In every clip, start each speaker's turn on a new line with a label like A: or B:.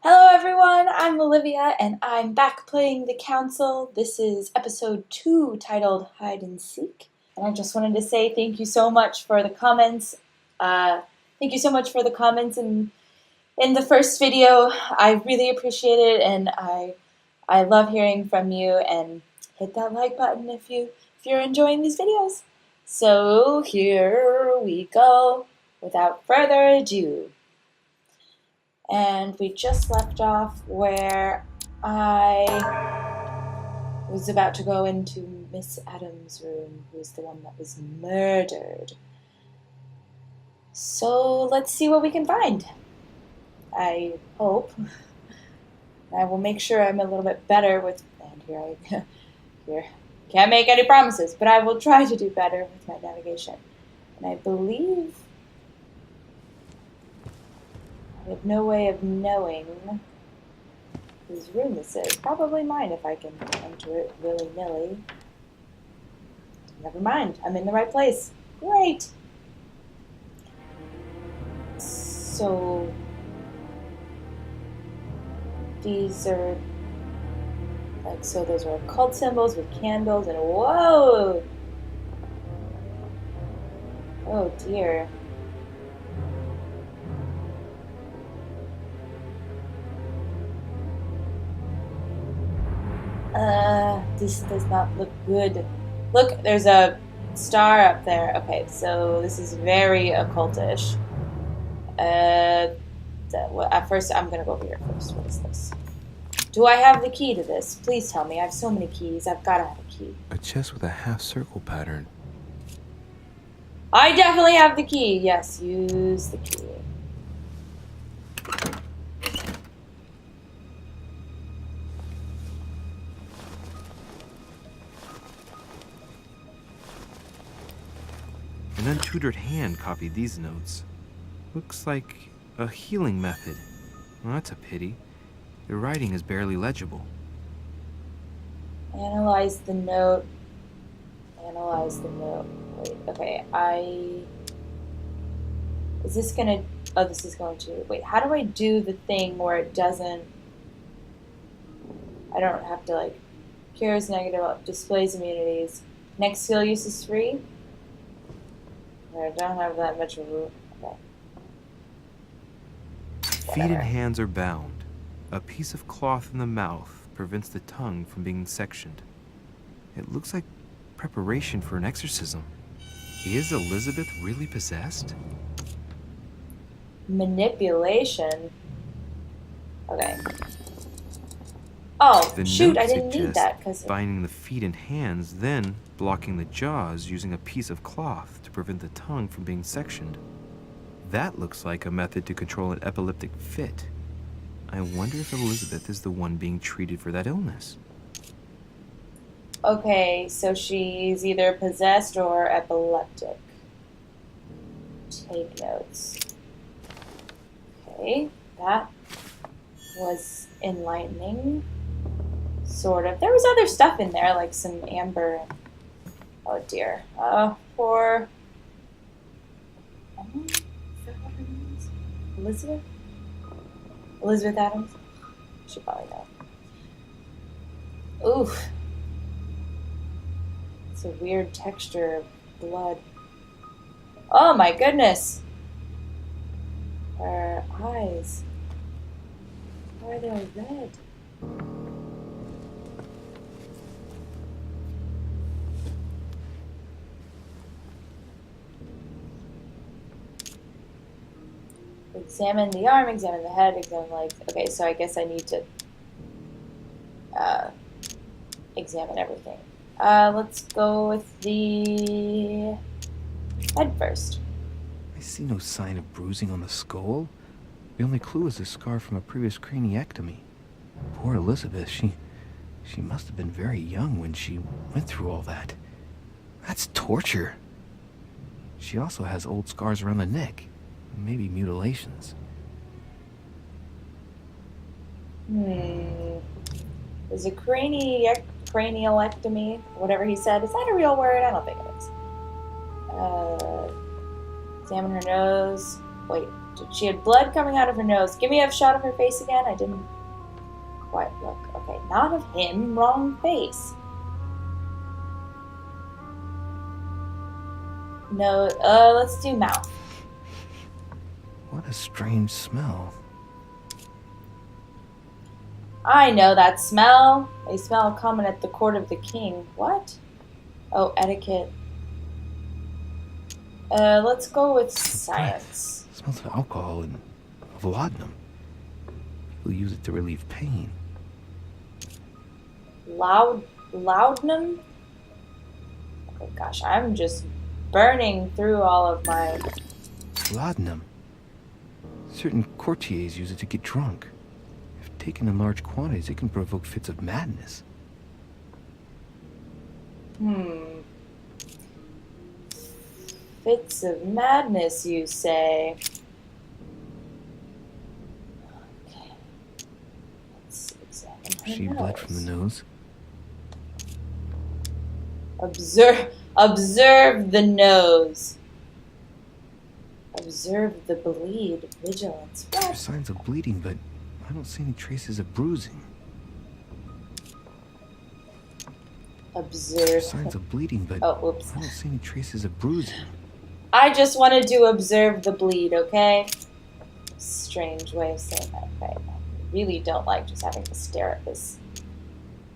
A: Hello everyone, I'm Olivia and I'm back playing the Council. This is episode 2 titled Hide and Seek. And I just wanted to say thank you so much for the comments. Thank you so much for the comments in the first video. I really appreciate it and I love hearing from you, and hit that like button if you're enjoying these videos. So here we go without further ado. And we just left off where I was about to go into Miss Adams' room, who is the one that was murdered. So let's see what we can find. I hope. I will make sure I'm a little bit better with, and here, can't make any promises, but I will try to do better with my navigation. And I believe I have no way of knowing whose room this is. Probably mine if I can enter it willy-nilly. Never mind. I'm in the right place. Great. So these are so those are occult symbols with candles and whoa! Oh dear. This does not look good. Look, there's a star up there. Okay, so this is very occultish. At first, I'm gonna go over here first. What is this? Do I have the key to this? Please tell me. I have so many keys. I've gotta have a key.
B: A chest with a half-circle pattern.
A: I definitely have the key. Yes, use the key.
B: An untutored hand copied these notes. Looks like a healing method. Well, that's a pity. The writing is barely legible.
A: Analyze the note. Analyze the note. Wait, okay, is this gonna... Oh, this is going to... Wait, how do I do the thing where it doesn't... I don't have to, like... Cures negative, displays immunities. Next skill use is free? I don't have that much of a... Okay.
B: Feet and hands are bound. A piece of cloth in the mouth prevents the tongue from being sectioned. It looks like preparation for an exorcism. Is Elizabeth really possessed?
A: Manipulation? Okay. Oh, shoot, I didn't need that because...
B: binding the feet and hands, then blocking the jaws using a piece of cloth to prevent the tongue from being sectioned. That looks like a method to control an epileptic fit. I wonder if Elizabeth is the one being treated for that illness.
A: Okay, so she's either possessed or epileptic. Take notes. Okay, that was enlightening. Sort of. There was other stuff in there, like some amber. Oh dear. Poor... Emily? Is that what her name is? Elizabeth? Elizabeth Adams? Should probably know. Oof. It's a weird texture of blood. Oh my goodness! Her eyes. Why are they red? Examine the arm, examine the head, examine the legs. Okay, so I guess I need to examine everything. Let's go with the head first.
B: I see no sign of bruising on the skull. The only clue is a scar from a previous craniectomy. Poor Elizabeth, she must have been very young when she went through all that. That's torture. She also has old scars around the neck. Maybe mutilations.
A: Is a cranialectomy, whatever he said, is that a real word? I don't think it is. Examine her nose. Wait, She had blood coming out of her nose. Give me a shot of her face again. I didn't quite look. Okay, not of him. Wrong face. No, let's do mouth.
B: What a strange smell.
A: I know that smell. A smell common at the court of the king. What? Oh, etiquette. Let's go with science.
B: It smells of alcohol and of laudanum. People use it to relieve pain.
A: Laudanum? Oh gosh, I'm just burning through all of my...
B: Laudanum. Certain courtiers use it to get drunk. If taken in large quantities, it can provoke fits of madness.
A: Fits of madness, you say? Okay. Let's examine her
B: She bled from the nose.
A: Observe the nose. Observe the bleed. Vigilance. What?
B: There's signs of bleeding, but I don't see any traces of bruising.
A: Observe.
B: There's signs of bleeding, but
A: Oh, oops.
B: I don't see any traces of bruising.
A: I just wanted to observe the bleed, okay? Strange way of saying that. Okay. I really don't like just having to stare at this.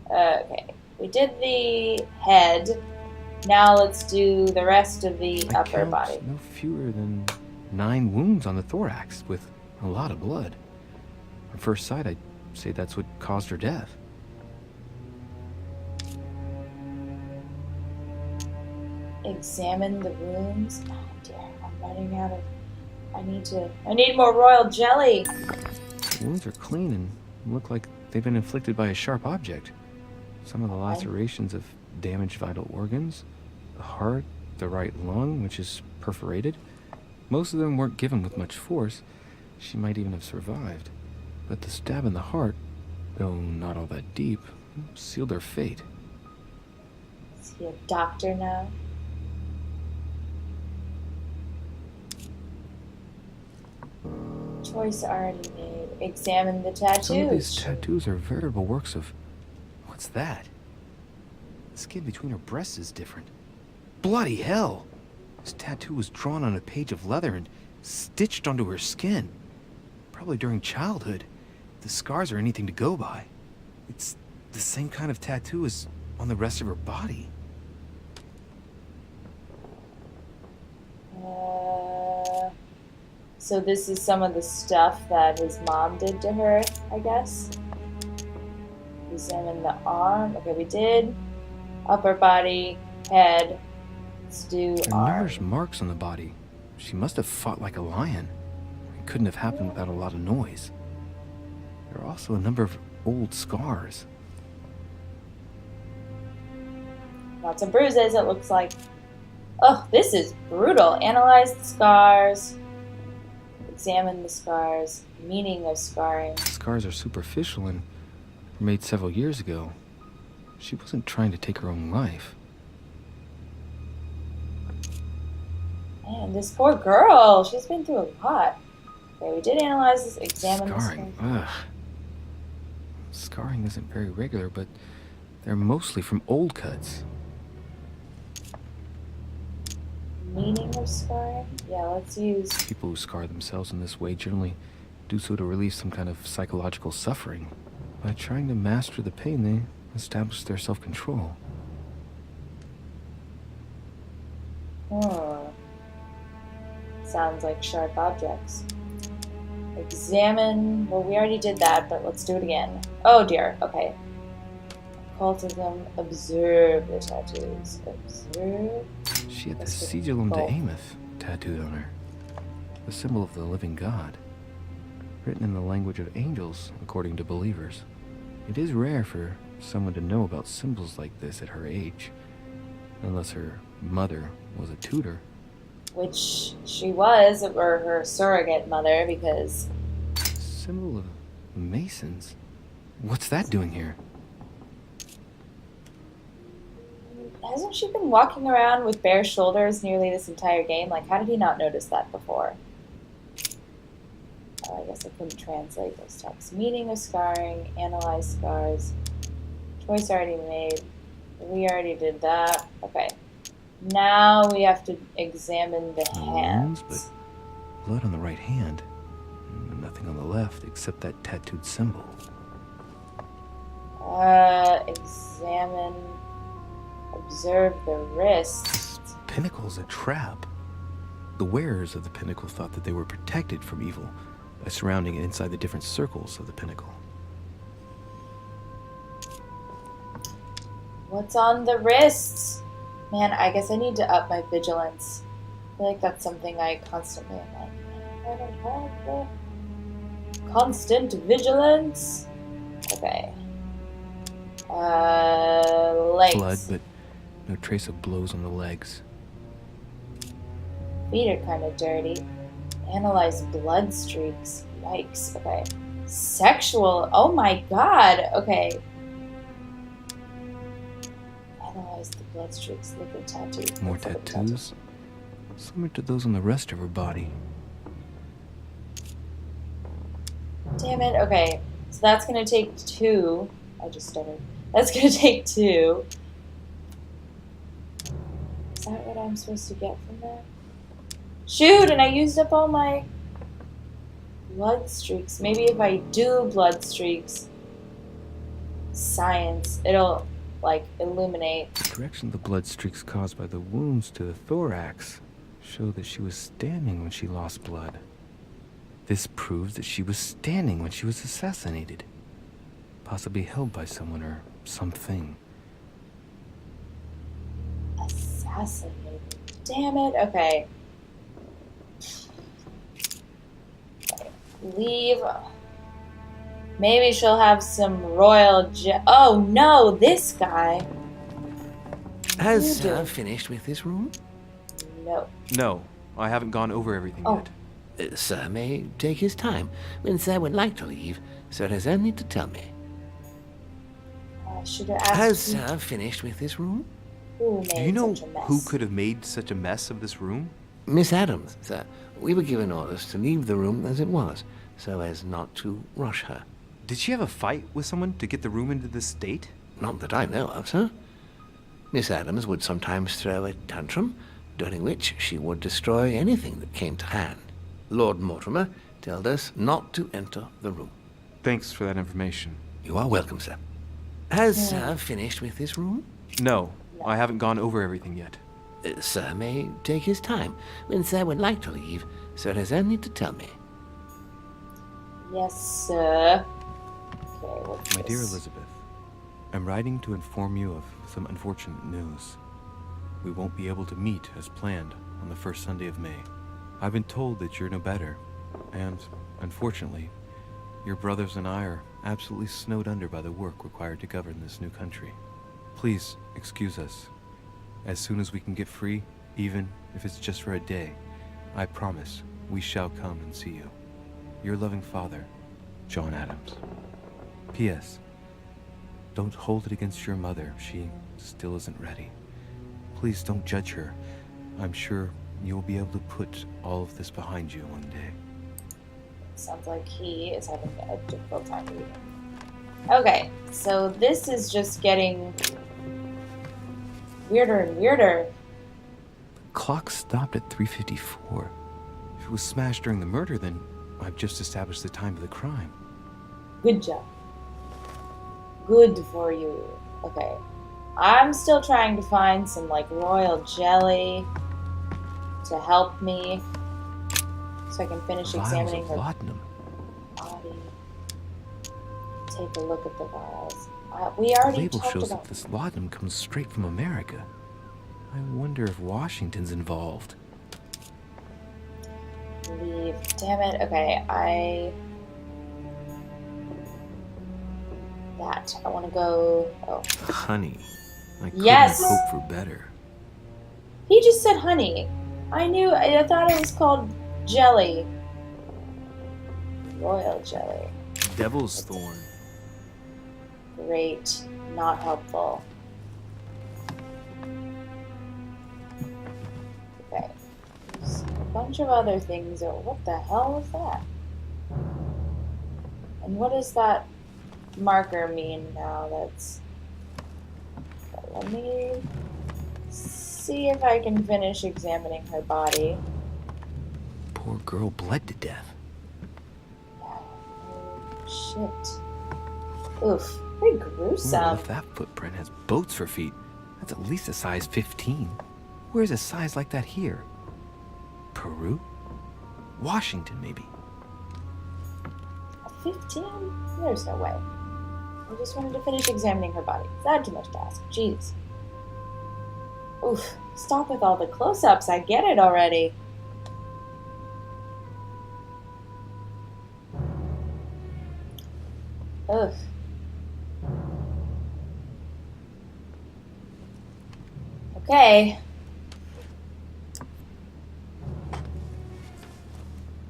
A: Okay. We did the head. Now let's do the rest of the upper body.
B: No fewer than 9 wounds on the thorax with a lot of blood. On first sight, I'd say that's what caused her death.
A: Examine the wounds. Oh dear, I'm running out of... I need more royal jelly.
B: The wounds are clean and look like they've been inflicted by a sharp object. Some of the lacerations have damaged vital organs, the heart, the right lung, which is perforated. Most of them weren't given with much force. She might even have survived. But the stab in the heart, though not all that deep, sealed her fate.
A: Is he a doctor now? Choice already made. Examine the tattoos.
B: Some of these tattoos are veritable works of... What's that? The skin between her breasts is different. Bloody hell! This tattoo was drawn on a page of leather and stitched onto her skin. Probably during childhood. If the scars are anything to go by. It's the same kind of tattoo as on the rest of her body.
A: So this is some of the stuff that his mom did to her, I guess. Examine the arm. Okay, we did upper body, head. Let's do arm.
B: Numerous marks on the body. She must have fought like a lion. It couldn't have happened without a lot of noise. There are also a number of old scars.
A: Lots of bruises, it looks like. Oh, this is brutal. Analyze the scars. Examine the scars. Meaning of scarring.
B: The scars are superficial and were made several years ago. She wasn't trying to take her own life.
A: Man, this poor girl. She's been through a lot. Okay, we did analyze this. Examine
B: Scarring.
A: the scars.
B: Ugh. Scarring isn't very regular, but they're mostly from old cuts.
A: Meaning of scarring? Yeah, let's use...
B: People who scar themselves in this way generally do so to relieve some kind of psychological suffering. By trying to master the pain, they establish their self-control.
A: Sounds like sharp objects. Examine... Well, we already did that, but let's do it again. Oh dear, okay. Occultism. Observe the tattoos. Observe...
B: She had the Sigillum de Ameth tattooed on her, the symbol of the living God, written in the language of angels, according to believers. It is rare for someone to know about symbols like this at her age, unless her mother was a tutor.
A: Which she was, or her surrogate mother, because...
B: Symbol of Masons? What's that doing here?
A: Hasn't she been walking around with bare shoulders nearly this entire game? Like, how did he not notice that before? I guess I couldn't translate those texts. Meaning of scarring, analyze scars. Choice already made. We already did that. Okay. Now we have to examine the
B: No
A: hands.
B: wounds, but blood on the right hand. Nothing on the left except that tattooed symbol.
A: Examine. Observe the wrists.
B: This pinnacle's a trap. The wearers of the pinnacle thought that they were protected from evil by surrounding it inside the different circles of the pinnacle.
A: What's on the wrists? Man, I guess I need to up my vigilance. I feel like that's something I constantly am like, man, I don't have the constant vigilance. Okay. Legs.
B: Blood, but no trace of blows on the legs.
A: Feet are kind of dirty. Analyze blood streaks. Yikes. Okay. Sexual. Oh my god. Okay. Analyze the blood streaks. Look at tattoos.
B: More tattoos? Similar to those on the rest of her body.
A: Damn it. Okay. So that's going to take 2. I just stuttered. That's going to take 2. Is that what I'm supposed to get from that? Shoot, and I used up all my blood streaks. Maybe if I do blood streaks, science, it'll, like, illuminate.
B: The direction of the blood streaks caused by the wounds to the thorax show that she was standing when she lost blood. This proves that she was standing when she was assassinated. Possibly held by someone or something.
A: Assassinated. Damn it. Okay. Leave. Maybe she'll have some royal oh no, this guy.
C: Has Sir finished with this room?
A: No.
B: No, I haven't gone over everything yet.
C: Sir may take his time. When Sir would like to leave, Sir has only to tell me.
A: I should have asked.
C: Has Sir finished with this room?
A: Who made
B: Do you know
A: such a mess?
B: who could have made such a mess of this room?
C: Miss Adams, Sir. We were given orders to leave the room as it was, so as not to rush her.
B: Did she have a fight with someone to get the room into this state?
C: Not that I know of, sir. Miss Adams would sometimes throw a tantrum, during which she would destroy anything that came to hand. Lord Mortimer told us not to enter the room.
B: Thanks for that information.
C: You are welcome, sir. Has Sir finished with this room?
B: No, I haven't gone over everything yet.
C: Sir may take his time. When Sir would like to leave, Sir has only to tell me.
A: Yes, sir. Okay, what's
B: My
A: this?
B: dear Elizabeth, I'm writing to inform you of some unfortunate news. We won't be able to meet as planned on the first Sunday of May. I've been told that you're no better, and, unfortunately, your brothers and I are absolutely snowed under by the work required to govern this new country. Please excuse us. As soon as we can get free, even if it's just for a day, I promise we shall come and see you. Your loving father, John Adams. P.S. Don't hold it against your mother. She still isn't ready. Please don't judge her. I'm sure you'll be able to put all of this behind you one day.
A: Sounds like he is having a difficult time reading. Okay, so this is just getting weirder and weirder.
B: The clock stopped at 3:54. If it was smashed during the murder, then I've just established the time of the crime.
A: Good job. Good for you. Okay. I'm still trying to find some, like, royal jelly to help me so I can finish examining
B: Vials
A: her
B: of laudanum.
A: body. Take a look at the vials. We already
B: The label
A: talked
B: shows
A: about
B: that this laudanum comes straight from America. I wonder if Washington's involved.
A: leave. Damn it. Okay, I want to go. Oh,
B: Honey. I couldn't
A: Yes!
B: hope for better.
A: he just said honey. I thought it was called jelly. Royal jelly.
B: Devil's thorn.
A: Great. Not helpful. Okay. There's a bunch of other things. Oh, what the hell was that? And what does that marker mean now? Let me see if I can finish examining her body.
B: Poor girl bled to death.
A: Shit. Oof. Very gruesome.
B: Well, if that footprint has boats for feet, that's at least a size 15. Where's a size like that here? Peru? Washington, maybe.
A: 15? There's no way. I just wanted to finish examining her body. Is that too much to ask? Jeez. Oof. Stop with all the close-ups. I get it already. Ugh. Okay.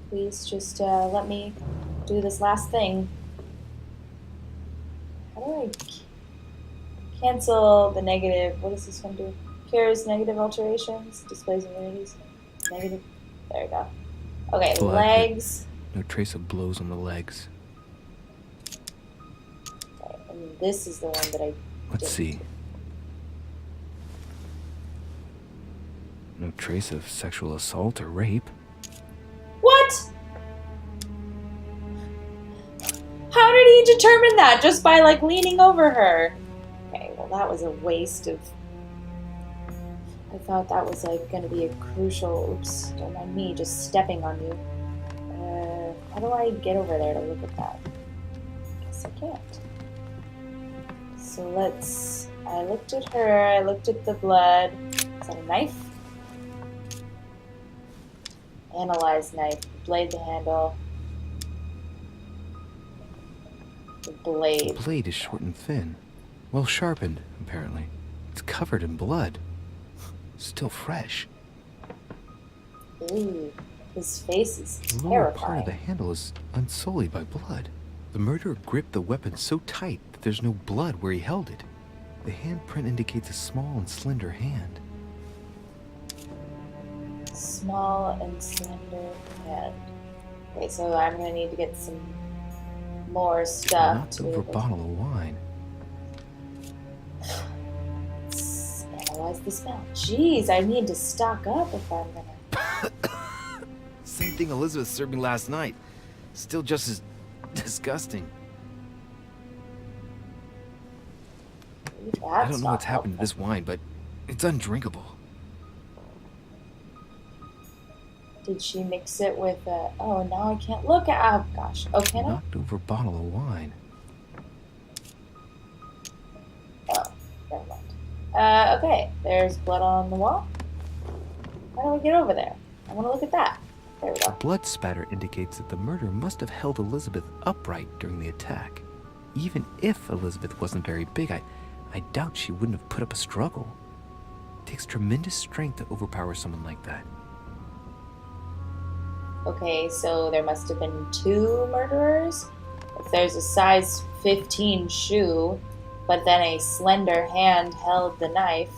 A: Please just let me do this last thing. How do I cancel the negative? What does this one do? Cures negative alterations, displays immunities. Negative. There we go. Okay,
B: Blood,
A: legs.
B: No trace of blows on the legs.
A: Okay, and this is the one that I
B: Let's
A: didn't.
B: see. No trace of sexual assault or rape.
A: What? How did he determine that? Just by, like, leaning over her? Okay, well, that was a waste of... I thought that was, like, going to be a crucial... Oops, don't mind me just stepping on you. How do I get over there to look at that? Guess I can't. So let's... I looked at her, I looked at the blood. Is that a knife? Analyze knife. Blade the handle. The blade.
B: The blade is short and thin. Well sharpened, apparently. It's covered in blood. Still fresh.
A: Ooh, his face is
B: The lower part
A: terrifying.
B: of the handle is unsullied by blood. The murderer gripped the weapon so tight that there's no blood where he held it. The handprint indicates a small and slender hand.
A: Small and slender hand. Okay, so I'm gonna need to get some more stuff
B: Knocked
A: to be
B: over a
A: able
B: bottle of wine.
A: to analyze the smell. Jeez, I need to stock up if I'm gonna.
B: Same thing Elizabeth served me last night. Still just as disgusting. I don't know what's happened to this wine, but it's undrinkable.
A: Did she mix it with a... Oh, now I can't look at... Oh, gosh. Oh, can I?
B: Knocked over a bottle of wine.
A: Oh, never mind. Okay. There's blood on the wall. How do I get over there? I want to look at that. There we
B: The
A: go.
B: blood spatter indicates that the murderer must have held Elizabeth upright during the attack. Even if Elizabeth wasn't very big, I doubt she wouldn't have put up a struggle. It takes tremendous strength to overpower someone like that.
A: Okay, so there must have been 2 murderers. If there's a size 15 shoe, but then a slender hand held the knife,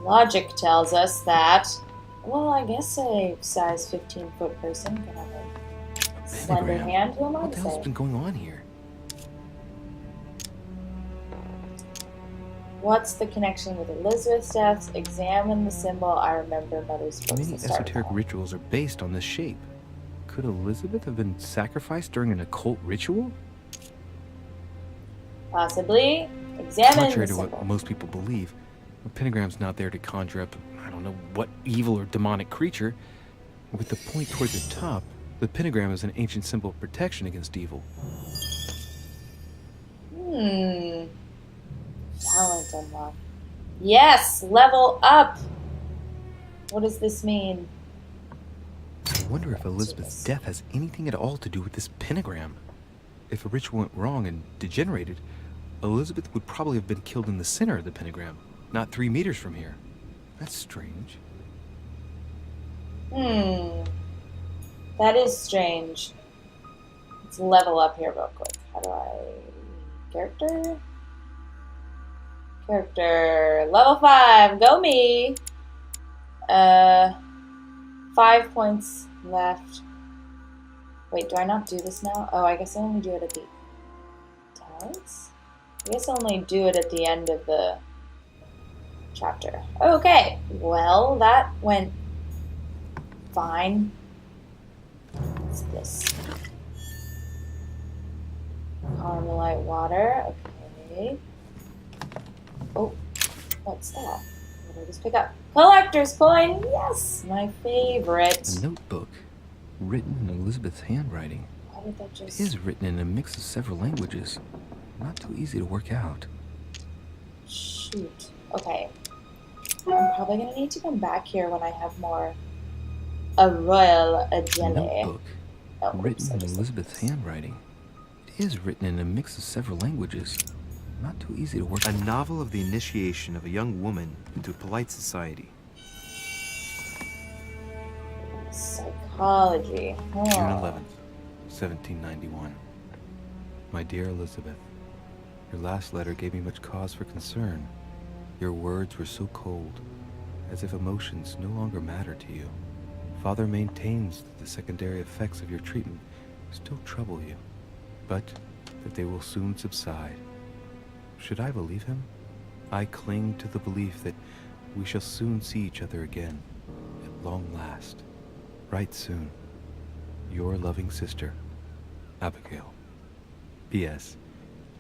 A: logic tells us that, well, I guess a size 15-foot person can have a slender
B: Pentagram.
A: hand. Who am I
B: What
A: to
B: the hell's
A: say?
B: been going on here?
A: What's the connection with Elizabeth's death? Examine the symbol. I remember Mother's books.
B: Many
A: to start
B: esoteric
A: with.
B: rituals are based on this shape. Could Elizabeth have been sacrificed during an occult ritual?
A: Possibly. Examine
B: Contrary
A: the
B: to
A: symbol.
B: what most people believe, a pentagram's not there to conjure up, I don't know, what evil or demonic creature. With the point toward the top, the pentagram is an ancient symbol of protection against evil.
A: Talent unlocked. Yes! Level up! What does this mean?
B: I wonder if Elizabeth's
A: Jesus.
B: death has anything at all to do with this pentagram. If a ritual went wrong and degenerated, Elizabeth would probably have been killed in the center of the pentagram, not 3 meters from here. That's strange.
A: That is strange. Let's level up here real quick. How do I... Character? Character. Level 5. Go me! 5 points left. Wait, do I not do this now? Oh, I guess I only do it at the... Does? I guess I only do it at the end of the chapter. Okay, well, that went fine. What's this? Carmelite water. Okay. Oh, what's that? What did I just pick up? Collector's coin! Yes! My favorite.
B: A notebook, written in Elizabeth's handwriting.
A: Why did that just...
B: It is written in a mix of several languages. Not too easy to work out.
A: Shoot. Okay. I'm probably gonna need to come back here when I have more... A royal
B: A
A: jelly.
B: notebook,
A: Oh,
B: written
A: oops, I
B: in
A: just-
B: Elizabeth's handwriting. It is written in a mix of several languages. Not too easy to work
D: A
B: out.
D: novel of the initiation of a young woman into polite society.
A: Psychology.
B: June
A: Huh.
B: 11th, 1791. My dear Elizabeth, your last letter gave me much cause for concern. Your words were so cold, as if emotions no longer matter to you. Father maintains that the secondary effects of your treatment still trouble you, but that they will soon subside. Should I believe him? I cling to the belief that we shall soon see each other again, at long last. Write soon. Your loving sister, Abigail. P.S.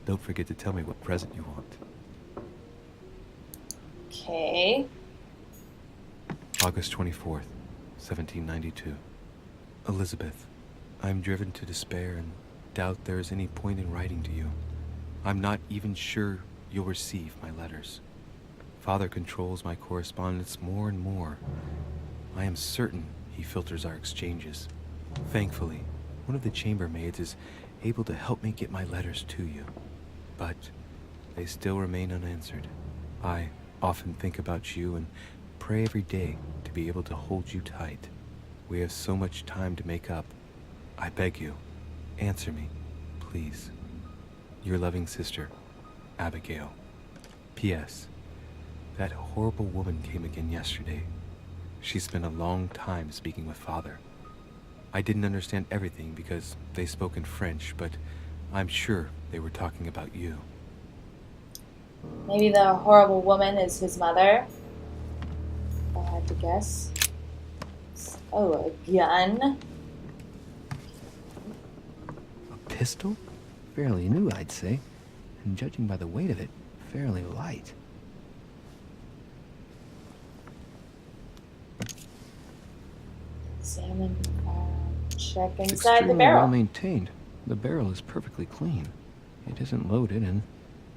B: Don't forget to tell me what present you want.
A: Okay.
B: August 24th, 1792. Elizabeth, I'm driven to despair and doubt there is any point in writing to you. I'm not even sure you'll receive my letters. Father controls my correspondence more and more. I am certain he filters our exchanges. Thankfully, one of the chambermaids is able to help me get my letters to you. But they still remain unanswered. I often think about you and pray every day to be able to hold you tight. We have so much time to make up. I beg you, answer me, please. Your loving sister, Abigail. P.S. That horrible woman came again yesterday. She spent a long time speaking with Father. I didn't understand everything because they spoke in French, but I'm sure they were talking about you.
A: Maybe the horrible woman is his mother. If I had to guess. Oh, a gun.
B: A pistol? Fairly new, I'd say. And judging by the weight of it, fairly light.
A: Examine, check
B: It's
A: inside the
B: extremely
A: barrel.
B: well maintained. The barrel is perfectly clean. It isn't loaded, and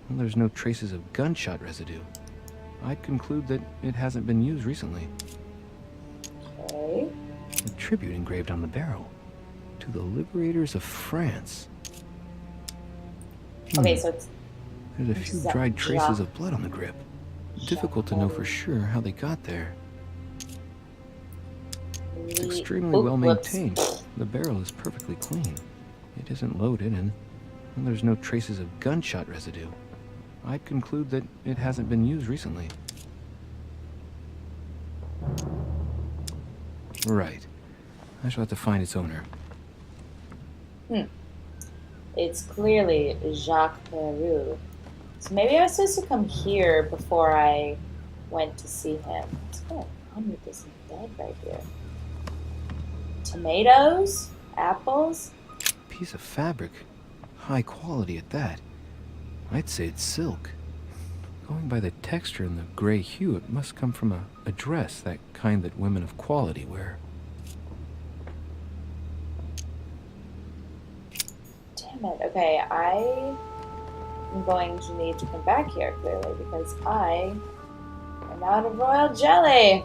B: well, there's no traces of gunshot residue. I'd conclude that it hasn't been used recently.
A: Okay.
B: A tribute engraved on the barrel. To the liberators of France.
A: Okay, so it's
B: There's a few
A: Jacques-
B: dried traces
A: Jacques-
B: of blood on the grip. Difficult to know for sure how they got there. It's extremely well
A: whoops.
B: maintained. The barrel is perfectly clean. It isn't loaded, and well, there's no traces of gunshot residue. I'd conclude that it hasn't been used recently. Right. I shall have to find its owner.
A: It's clearly Jacques Peru. So maybe I was supposed to come here before I went to see him. What's going on with this bed right here? Tomatoes? Apples?
B: Piece of fabric. High quality at that. I'd say it's silk. Going by the texture and the gray hue, it must come from a dress, that kind that women of quality wear.
A: Damn it. Okay, I am going to need to come back here, clearly, because I am out of royal jelly.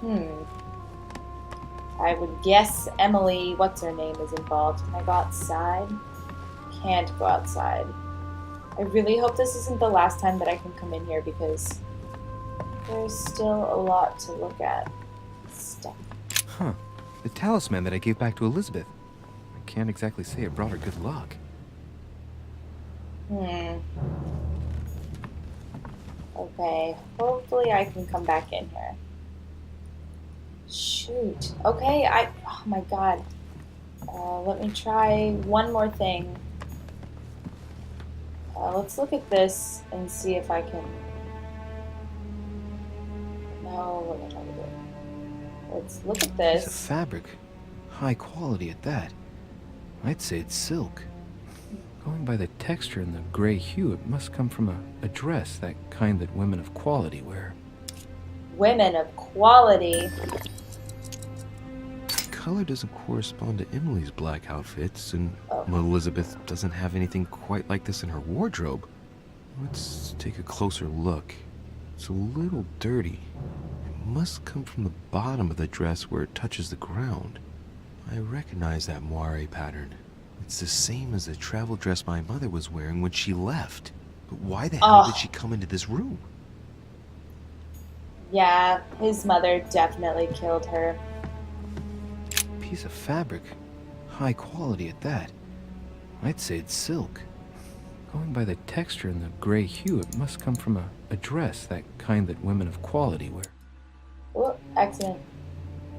A: Okay. I would guess Emily, what's her name, is involved. Can I go outside? Can't go outside. I really hope this isn't the last time that I can come in here because there's still a lot to look at. Stuff.
B: Huh. The talisman that I gave back to Elizabeth. I can't exactly say it brought her good luck.
A: Okay, hopefully I can come back in here. Shoot. Okay, oh my god. Let me try one more thing. Let's look at this and see if I can... No, what am I trying to do? Let's look at
B: Piece of
A: this.
B: fabric. High quality at that. I'd say it's silk. Going by the texture and the gray hue, it must come from a dress, that kind that women of quality wear.
A: Women of quality.
D: The color doesn't correspond to Emily's black outfits, and
A: Oh.
D: Elizabeth doesn't have anything quite like this in her wardrobe. Let's take a closer look. It's a little dirty. It must come from the bottom of the dress where it touches the ground. I recognize that moire pattern. It's the same as the travel dress my mother was wearing when she left. But why the hell did she come into this room?
A: Yeah, his mother definitely killed her.
B: Piece of fabric. High quality at that. I'd say it's silk. Going by the texture and the gray hue, it must come from a dress, that kind that women of quality wear.
A: Oh, accident.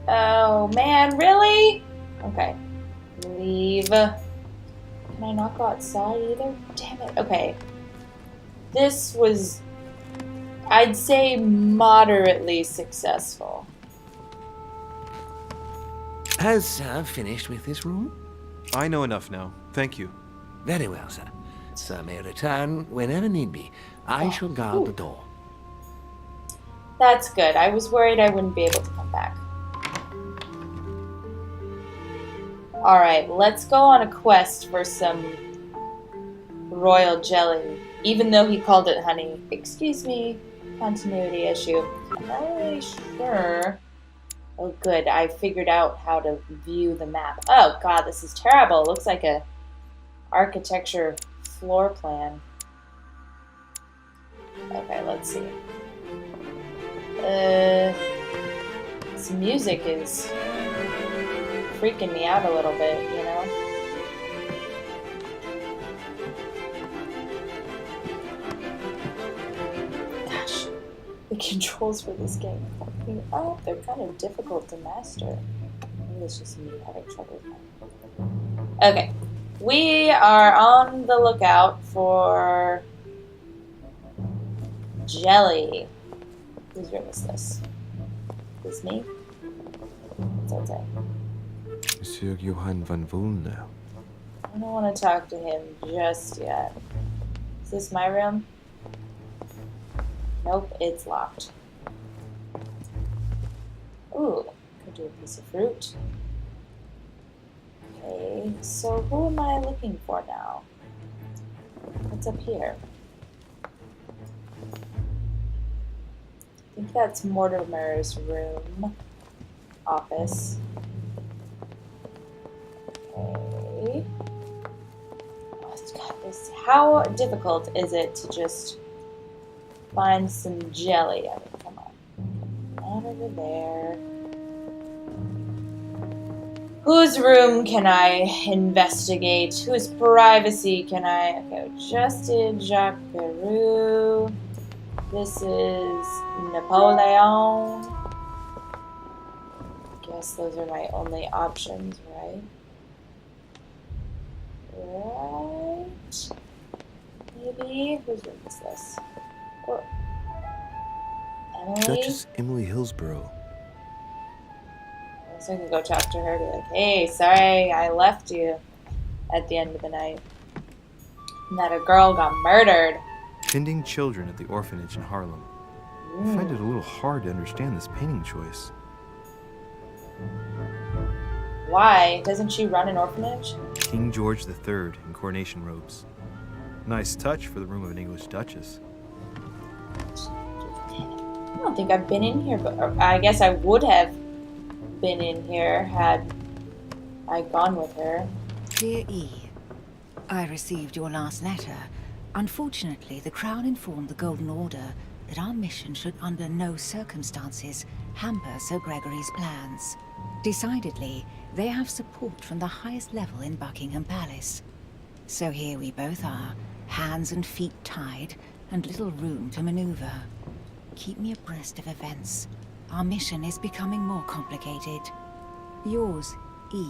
A: Oh man, really? Okay. Leave. Can I not go outside either? Damn it. Okay. This was, I'd say, moderately successful.
C: Has Sir finished with this room?
D: I know enough now. Thank you.
C: Very well, sir. Sir may return whenever need be. I shall guard the door.
A: That's good. I was worried I wouldn't be able to come back. Alright, let's go on a quest for some royal jelly. Even though he called it honey. Excuse me, continuity issue. I'm not really sure. Oh good, I figured out how to view the map. Oh god, this is terrible. It looks like a architecture floor plan. Okay, let's see. This music is freaking me out a little bit, you know? Gosh, the controls for this game they're kind of difficult to master. Maybe it's just me having trouble with them. Okay, we are on the lookout for jelly. Whose room is this? Is me? What's that say?
D: Monsieur Johann van Volner.
A: I don't want to talk to him just yet. Is this my room? Nope, it's locked. Ooh, could do a piece of fruit. Okay, so who am I looking for now? What's up here? I think that's Mortimer's room. Office. Okay. Oh, God, how difficult is it to just find some jelly? I mean, come on. Not over there. Whose room can I investigate? Whose privacy can I... Okay, Justin, Jacques Peru. This is Napoleon. Guess those are my only options, right? Right? Maybe? Whose room is this? Oh. Emily?
D: Duchess Emily Hillsborough.
A: So I can go talk to her and be like, hey, sorry I left you at the end of the night. And that a girl got murdered.
D: Tending children at the orphanage in Harlem. I find it a little hard to understand this painting choice.
A: Why? Doesn't she run an orphanage?
D: King George III in coronation robes. Nice touch for the room of an English duchess.
A: I don't think I've been in here, but I guess I would have been in here had I gone with her.
E: Dear E, I received your last letter. Unfortunately, the Crown informed the Golden Order that our mission should under no circumstances hamper Sir Gregory's plans. Decidedly, they have support from the highest level in Buckingham Palace. So here we both are, hands and feet tied, and little room to maneuver. Keep me abreast of events. our mission is becoming more complicated. Yours, E.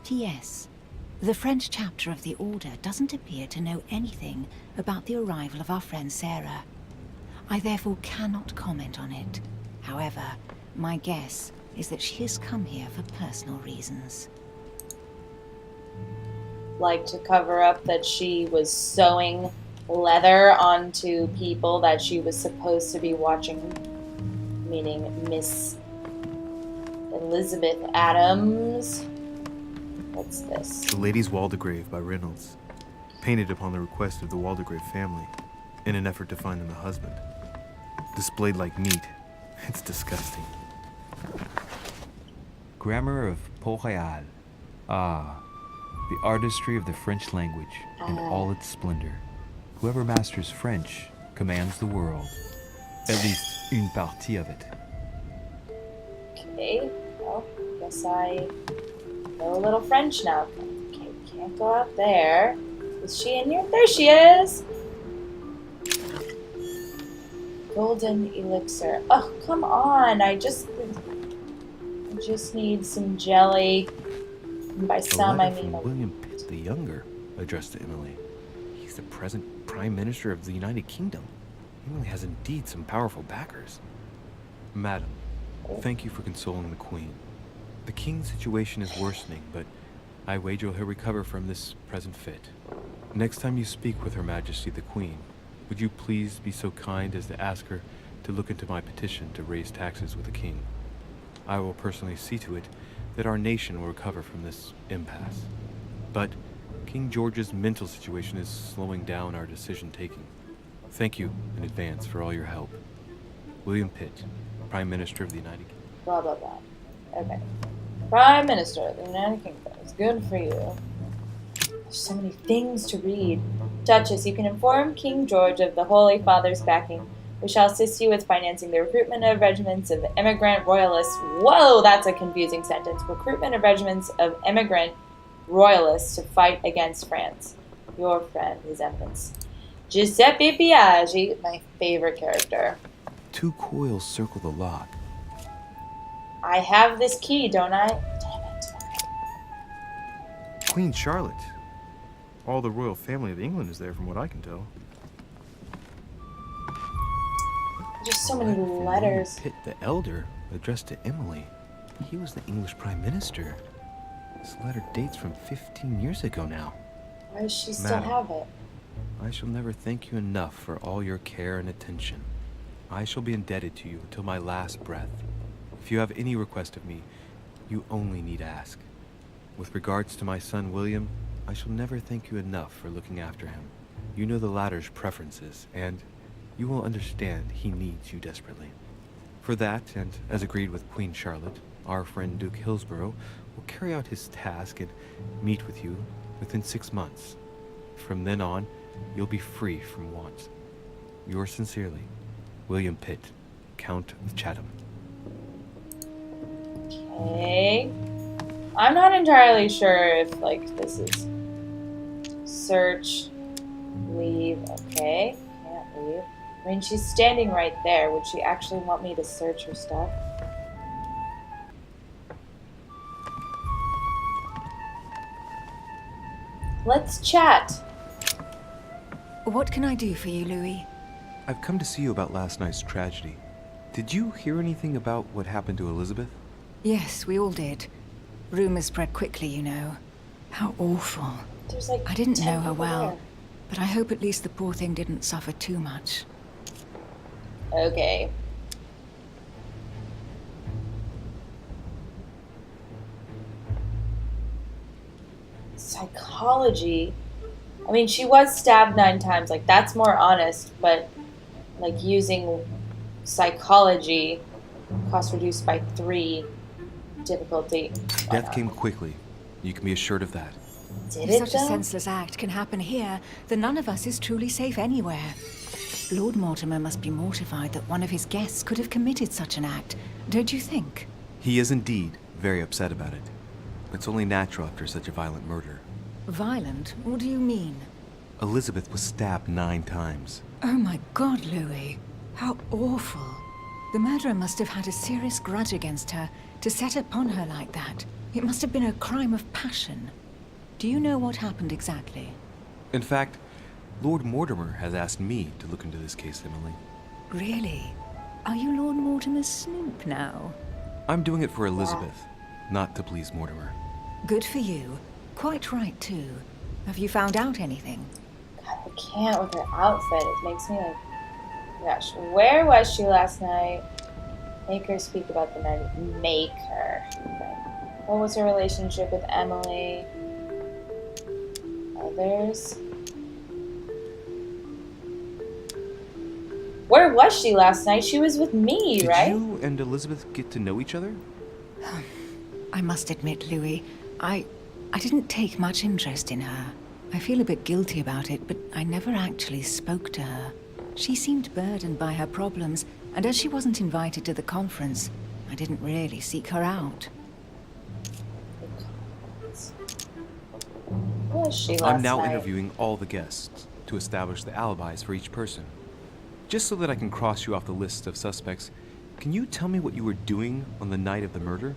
E: P.S. The French chapter of the Order doesn't appear to know anything about the arrival of our friend Sarah. I therefore cannot comment on it. However, my guess is that she has come here for personal reasons.
A: Like to cover up that she was sewing leather onto people that she was supposed to be watching, meaning Miss Elizabeth Adams. What's this?
F: The Lady's Waldegrave by Reynolds, painted upon the request of the Waldegrave family in an effort to find them a husband. Displayed like meat. It's disgusting.
G: Grammar of Port-Royal. Ah, the artistry of the French language in all its splendor. Whoever masters French commands the world. At least une partie of it.
A: Okay, well, guess I know a little French now. Okay, can't go out there. Is she in here? There she is! Golden elixir. Oh, come on. I just need some jelly. And by some, I mean...
B: William Pitt the Younger, addressed to Emily. He's the present Prime Minister of the United Kingdom. Emily has indeed some powerful backers. Madam, thank you for consoling the Queen. The King's situation is worsening, but I wager he'll recover from this present fit. Next time you speak with Her Majesty the Queen, would you please be so kind as to ask her to look into my petition to raise taxes with the King? I will personally see to it that our nation will recover from this impasse. But King George's mental situation is slowing down our decision-taking. Thank you in advance for all your help. William Pitt, Prime Minister of the United Kingdom.
A: Blah, blah, blah. Okay. Prime Minister of the United Kingdom. It's good for you. There's so many things to read. Duchess, you can inform King George of the Holy Father's backing. We shall assist you with financing the recruitment of regiments of immigrant royalists. Whoa, that's a confusing sentence. Recruitment of regiments of immigrant royalists to fight against France. Your friend, His Eminence. Giuseppe Biaggi, my favorite character.
B: 2 coils circle the lock.
A: I have this key, don't I? Damn it.
F: Queen Charlotte. All the royal family of England is there from what I can tell.
A: Just so many
B: William
A: letters.
B: Pitt the Elder, addressed to Emily. He was the English Prime Minister. This letter dates from 15 years ago now.
A: Why does she still
B: Madam,
A: have it?
B: I shall never thank you enough for all your care and attention. I shall be indebted to you until my last breath. If you have any request of me, you only need ask. With regards to my son William, I shall never thank you enough for looking after him. You know the latter's preferences, and you will understand he needs you desperately. For that, and as agreed with Queen Charlotte, our friend Duke Hillsborough will carry out his task and meet with you within 6 months. From then on, you'll be free from want. Yours sincerely, William Pitt, Count of Chatham.
A: Okay. I'm not entirely sure if, like, this is search, leave, okay. Can't leave. I mean, she's standing right there. Would she actually want me to search her stuff? Let's chat.
E: What can I do for you, Louis?
B: I've come to see you about last night's tragedy. Did you hear anything about what happened to Elizabeth?
E: Yes, we all did. Rumors spread quickly, you know. How awful.
A: There's like
E: I didn't
A: 10
E: know her
A: people
E: well,
A: there.
E: but I hope at least the poor thing didn't suffer too much.
A: Okay. Psychology. I mean, she was stabbed 9 times. Like, that's more honest, but like using psychology, cost reduced by 3, difficulty. Why
B: Death
A: not?
B: came quickly. You can be assured of that.
A: Did
E: If
A: it
E: such a
A: though?
E: senseless act can happen here, then none of us is truly safe anywhere. Lord Mortimer must be mortified that one of his guests could have committed such an act, don't you think?
B: He is indeed very upset about it. It's only natural after such a violent murder.
E: Violent? What do you mean?
B: Elizabeth was stabbed 9 times.
E: Oh my God, Louis. How awful. The murderer must have had a serious grudge against her to set upon her like that. It must have been a crime of passion. Do you know what happened exactly?
D: In fact, Lord Mortimer has asked me to look into this case, Emily.
E: Really? Are you Lord Mortimer's snoop now?
D: I'm doing it for Elizabeth, not to please Mortimer.
E: Good for you. Quite right, too. Have you found out anything?
A: God, I can't with her outfit. It makes me like, gosh, where was she last night? Make her speak about the night. Make her. Okay. What was her relationship with Emily? Others? Where was she last night? She was with me, right?
D: Did you and Elizabeth get to know each other?
E: I must admit, Louis, I didn't take much interest in her. I feel a bit guilty about it, but I never actually spoke to her. She seemed burdened by her problems, and as she wasn't invited to the conference, I didn't really seek her out.
A: Where was she last
D: I'm now
A: night?
D: interviewing all the guests to establish the alibis for each person. Just so that I can cross you off the list of suspects, can you tell me what you were doing on the night of the murder?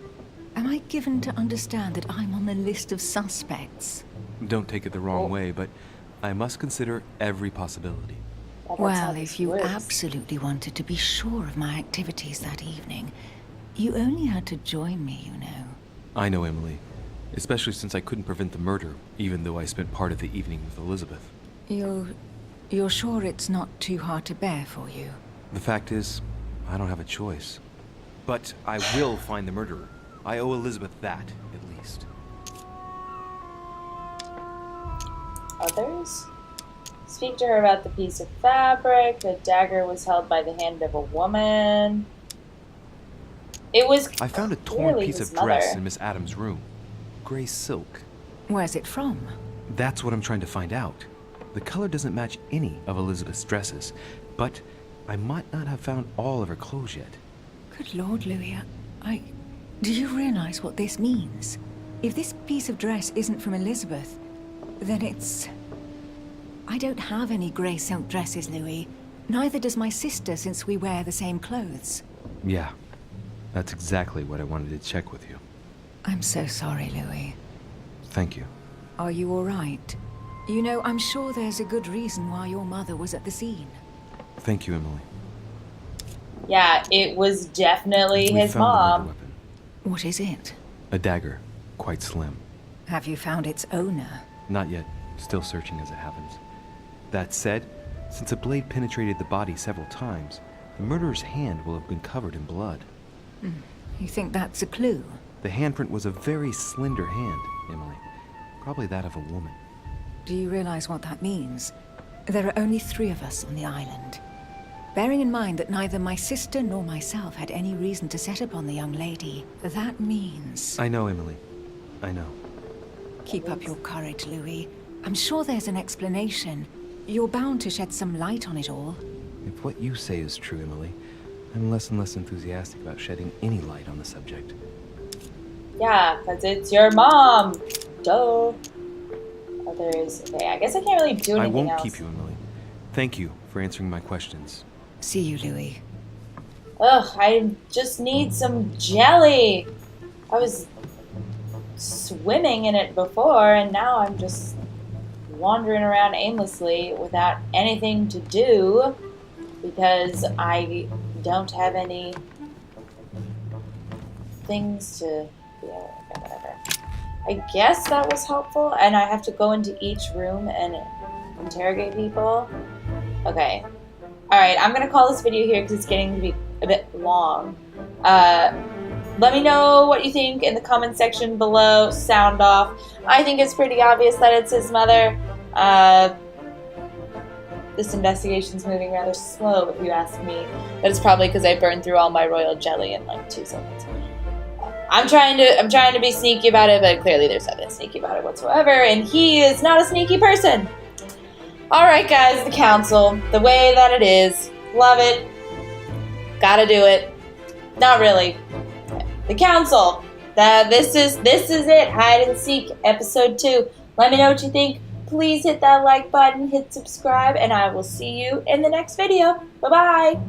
E: Am I given to understand that I'm on the list of suspects?
D: Don't take it the wrong way, but I must consider every possibility.
A: Yeah, that's
E: Well,
A: how
E: if
A: this
E: you
A: works.
E: absolutely wanted to be sure of my activities that evening, you only had to join me, you know.
D: I know, Emily. Especially since I couldn't prevent the murder, even though I spent part of the evening with Elizabeth.
E: You're sure it's not too hard to bear for you?
D: The fact is, I don't have a choice. But I will find the murderer. I owe Elizabeth that, at least.
A: Others? Speak to her about the piece of fabric. The dagger was held by the hand of a woman. It was
D: I found a torn
A: clearly
D: piece
A: his
D: of dress
A: mother.
D: in Miss Adams' room. Gray silk.
E: Where's it from?
D: That's what I'm trying to find out. The color doesn't match any of Elizabeth's dresses, but I might not have found all of her clothes yet.
E: Good Lord, Louis, do you realize what this means? If this piece of dress isn't from Elizabeth, then it's... I don't have any grey silk dresses, Louis. Neither does my sister, since we wear the same clothes.
D: Yeah, that's exactly what I wanted to check with you.
E: I'm so sorry, Louis.
D: Thank you.
E: Are you all right? You know, I'm sure there's a good reason why your mother was at the scene.
D: Thank you, Emily.
A: Yeah, it was definitely
D: We
A: his
D: found the murder
A: mom.
D: weapon.
E: What is it?
D: A dagger, quite slim.
E: Have you found its owner?
D: Not yet. Still searching as it happens. That said, since a blade penetrated the body several times, the murderer's hand will have been covered in blood.
E: You think that's a clue?
D: The handprint was a very slender hand, Emily. Probably that of a woman.
E: Do you realize what that means? There are only 3 of us on the island. Bearing in mind that neither my sister nor myself had any reason to set upon the young lady, that means...
D: I know, Emily. I know.
E: Keep up your courage, Louis. I'm sure there's an explanation. You're bound to shed some light on it all.
D: If what you say is true, Emily, I'm less and less enthusiastic about shedding any light on the subject.
A: Yeah, because it's your mom. Duh. Others. Okay, I guess I can't really do
D: I
A: anything
D: won't
A: else.
D: keep you, Emily. Thank you for answering my questions.
E: See you, Louis.
A: Ugh, I just need some jelly. I was swimming in it before, and now I'm just wandering around aimlessly without anything to do because I don't have any things to... Yeah, okay, whatever. I guess that was helpful, and I have to go into each room and interrogate people. Okay. Alright, I'm gonna call this video here because it's getting to be a bit long. Let me know what you think in the comment section below. Sound off. I think it's pretty obvious that it's his mother. This investigation's moving rather slow, if you ask me. But it's probably because I burned through all my royal jelly in like 2 seconds. I'm trying to be sneaky about it, but clearly there's nothing sneaky about it whatsoever, and he is not a sneaky person. Alright guys, the council, the way that it is. Love it. Gotta do it. Not really. The council. This is it. Hide and Seek, episode 2. Let me know what you think. Please hit that like button, hit subscribe, and I will see you in the next video. Bye-bye.